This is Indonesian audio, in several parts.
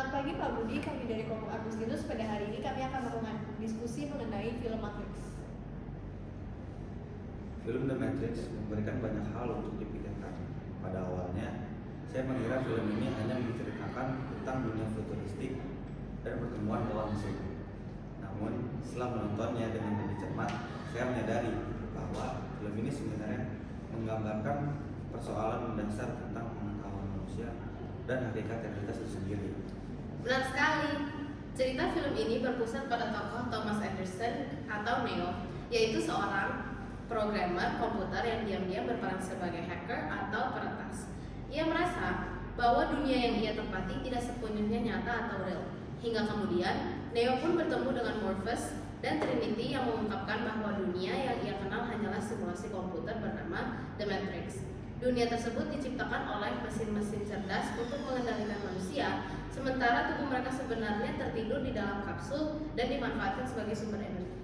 Selamat pagi Pak Budi, kami dari kelompok Agustinus. Pada hari ini kami akan melakukan diskusi mengenai film Matrix. Film The Matrix memberikan banyak hal untuk dipikirkan. Pada awalnya, saya mengira film ini hanya menceritakan tentang dunia futuristik dan pertemuan lawan mesin. Namun, setelah menontonnya dengan lebih cermat, saya menyadari bahwa film ini sebenarnya menggambarkan persoalan mendasar tentang pengetahuan manusia dan hakikat realitas itu sendiri. Benar sekali. Cerita film ini berpusat pada tokoh Thomas Anderson atau Neo, yaitu seorang programmer komputer yang diam-diam berperan sebagai hacker atau peretas. Ia merasa bahwa dunia yang ia tempati tidak sepenuhnya nyata atau real. Hingga kemudian, Neo pun bertemu dengan Morpheus dan Trinity yang mengungkapkan bahwa dunia yang ia kenal hanyalah simulasi komputer bernama The Matrix. Dunia tersebut diciptakan oleh mesin-mesin cerdas untuk mengendalikan manusia, sementara tubuh mereka sebenarnya tertidur di dalam kapsul dan dimanfaatkan sebagai sumber energi.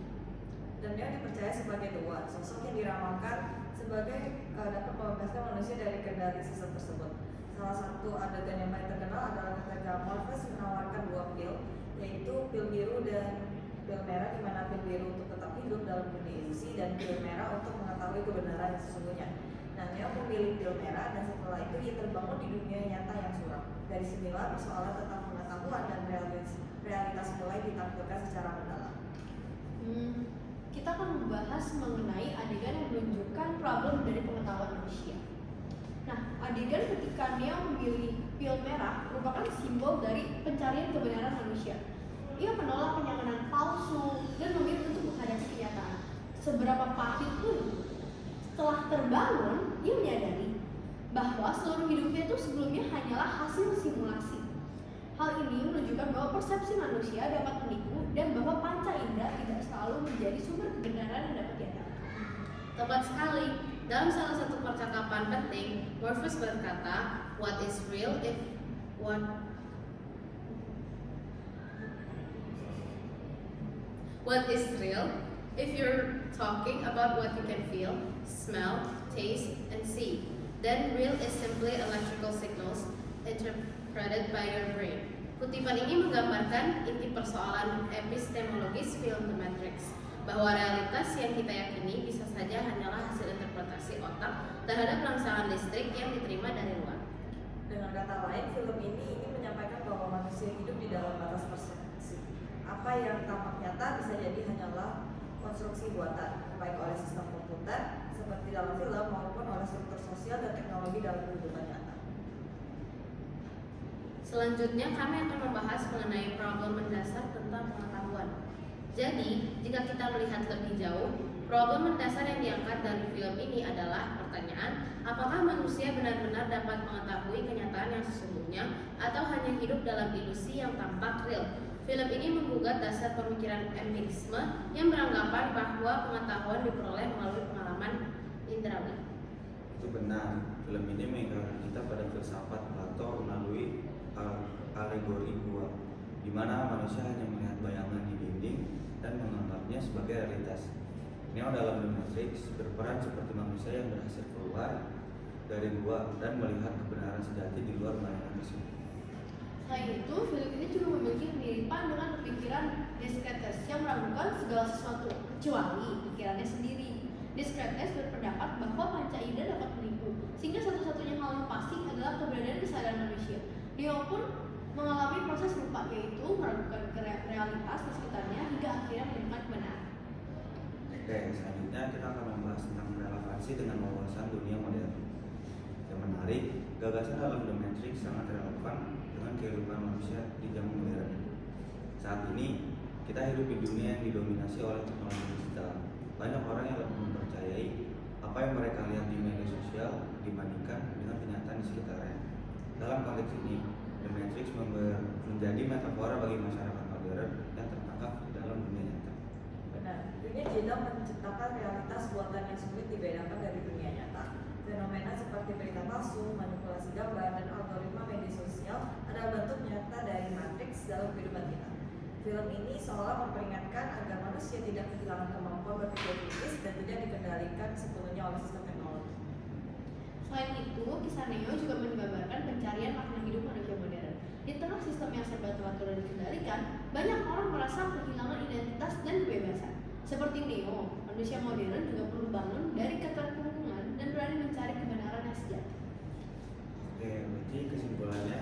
Dan dia dipercaya sebagai The One, sosok yang diramalkan sebagai dapat membebaskan manusia dari kendali sistem tersebut. Salah satu adegan yang paling terkenal adalah ketika Morpheus menawarkan dua pil, yaitu pil biru dan pil merah, di mana pil biru untuk tetap hidup dalam dunia ilusi dan pil merah untuk mengetahui kebenaran yang sesungguhnya. Nah, Neo memilih pil merah dan setelah itu ia terbangun di dunia nyata yang suram. Dari sinilah persoalan tentang pengetahuan dan realitas mulai ditampilkan secara mendalam. Kita akan membahas mengenai adegan yang menunjukkan problem dari pengetahuan manusia. Nah, adegan ketika Neo memilih pil merah merupakan simbol dari pencarian kebenaran manusia. Ia menolak kenyamanan palsu dan memilih untuk menghadapi kenyataan. Seberapa pahit pun, setelah terbangun, ia menyadari bahwa seluruh hidupnya itu sebelumnya hanyalah hasil simulasi. Hal ini menunjukkan bahwa persepsi manusia dapat menipu dan bahwa panca indera tidak selalu menjadi sumber kebenaran yang dapat diandalkan. Tepat sekali. Dalam salah satu percakapan penting, Morpheus berkata, "What is real if you're talking about what you can feel, smell, taste, and see? Then real is simply electrical signals interpreted by your brain." Kutipan ini menggambarkan inti persoalan epistemologis film The Matrix, bahwa realitas yang kita yakini bisa saja hanyalah hasil interpretasi otak terhadap rangsangan listrik yang diterima dari luar. Dengan kata lain, film ini ingin menyampaikan bahwa manusia hidup di dalam batas persepsi. Apa yang tampak nyata bisa jadi hanyalah konstruksi buatan, baik oleh sistem komputer seperti dalam film maupun oleh struktur sosial dan teknologi dalam kehidupan nyata. Selanjutnya kami akan membahas mengenai problem mendasar tentang pengetahuan. Jadi, jika kita melihat lebih jauh, problem mendasar yang diangkat dari film ini adalah pertanyaan, apakah manusia benar-benar dapat mengetahui kenyataan yang sesungguhnya atau hanya hidup dalam ilusi yang tampak real? Film ini menggugat dasar pemikiran empirisme yang beranggapan bahwa pengetahuan diperoleh melalui pengalaman indrawi. Itu benar. Film ini mengingatkan kita pada filsafat Plato melalui alegori gua, di mana manusia hanya melihat bayangan di dinding dan menganggapnya sebagai realitas. Neo dalam The Matrix berperan seperti manusia yang berhasil keluar dari gua dan melihat kebenaran sejati di luar bayangan tersebut. Selain itu, film ini juga memiliki kemiripan dengan pemikiran Descartes yang meragukan segala sesuatu kecuali pikirannya sendiri. Descartes berpendapat bahwa panca indera dapat menipu, sehingga satu-satunya hal yang pasti adalah keberadaan kesadaran manusia. Neo pun mengalami proses lupa, yaitu meragukan realitas di sekitarnya hingga akhirnya menemukan kebenaran. Oke, selanjutnya kita akan membahas tentang relevansi dengan wawasan dunia modern. Yang menarik, gagasan dalam The Matrix sangat relevan dengan kehidupan manusia di zaman modern. Saat ini, kita hidup di dunia yang didominasi oleh teknologi digital. Banyak orang yang lebih mempercayai apa yang mereka lihat di media sosial dibandingkan dengan kenyataan di sekitarnya. Dalam konteks ini, The Matrix menjadi metafora bagi masyarakat modern yang tertangkap di dalam dunia nyata. Benar, dunia digital menciptakan realitas buatan yang sulit dibedakan dari dunia nyata. Fenomena seperti berita palsu, manipulasi gambar, dan algoritma media sosial adalah bentuk nyata dari matriks dalam kehidupan kita. Film ini seolah memperingatkan agar manusia tidak kehilangan kemampuan berpikir kritis dan tidak dikendalikan sepenuhnya oleh sistem teknologi. Selain itu, kisah Neo juga menggambarkan pencarian makna hidup manusia modern. Di tengah sistem yang serba serba teratur dan dikendalikan, banyak orang merasa kehilangan identitas dan kebebasan. Seperti Neo, manusia modern juga perlu bangun dari keterkungkungan dan berani mencari kebenaran yang sejati. Oke, berarti kesimpulannya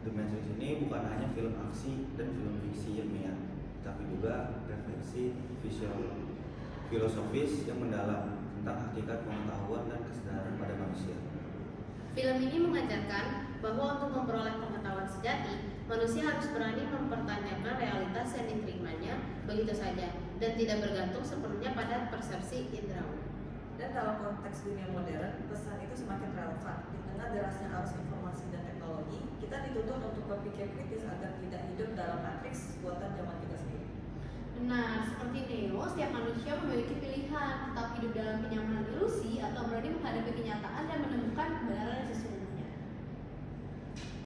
The Matrix ini bukan hanya film aksi dan film fiksi ilmiah, tapi juga refleksi filosofis yang mendalam tentang hakikat pengetahuan dan kesadaran pada manusia. Film ini mengajarkan bahwa untuk memperoleh pengetahuan sejati, manusia harus berani mempertanyakan realitas yang diterimanya begitu saja dan tidak bergantung sepenuhnya pada persepsi indrawi. Dan dalam konteks dunia modern, pesan itu semakin relevan. Di tengah derasnya arus informasi dan teknologi, kita dituntut untuk berpikir kritis agar tidak hidup dalam matriks buatan zaman kita sendiri. Nah, seperti Neo, setiap manusia memiliki pilihan tetap hidup dalam kenyamanan ilusi atau berani menghadapi kenyataan dan menemukan kebenaran yang sesungguhnya.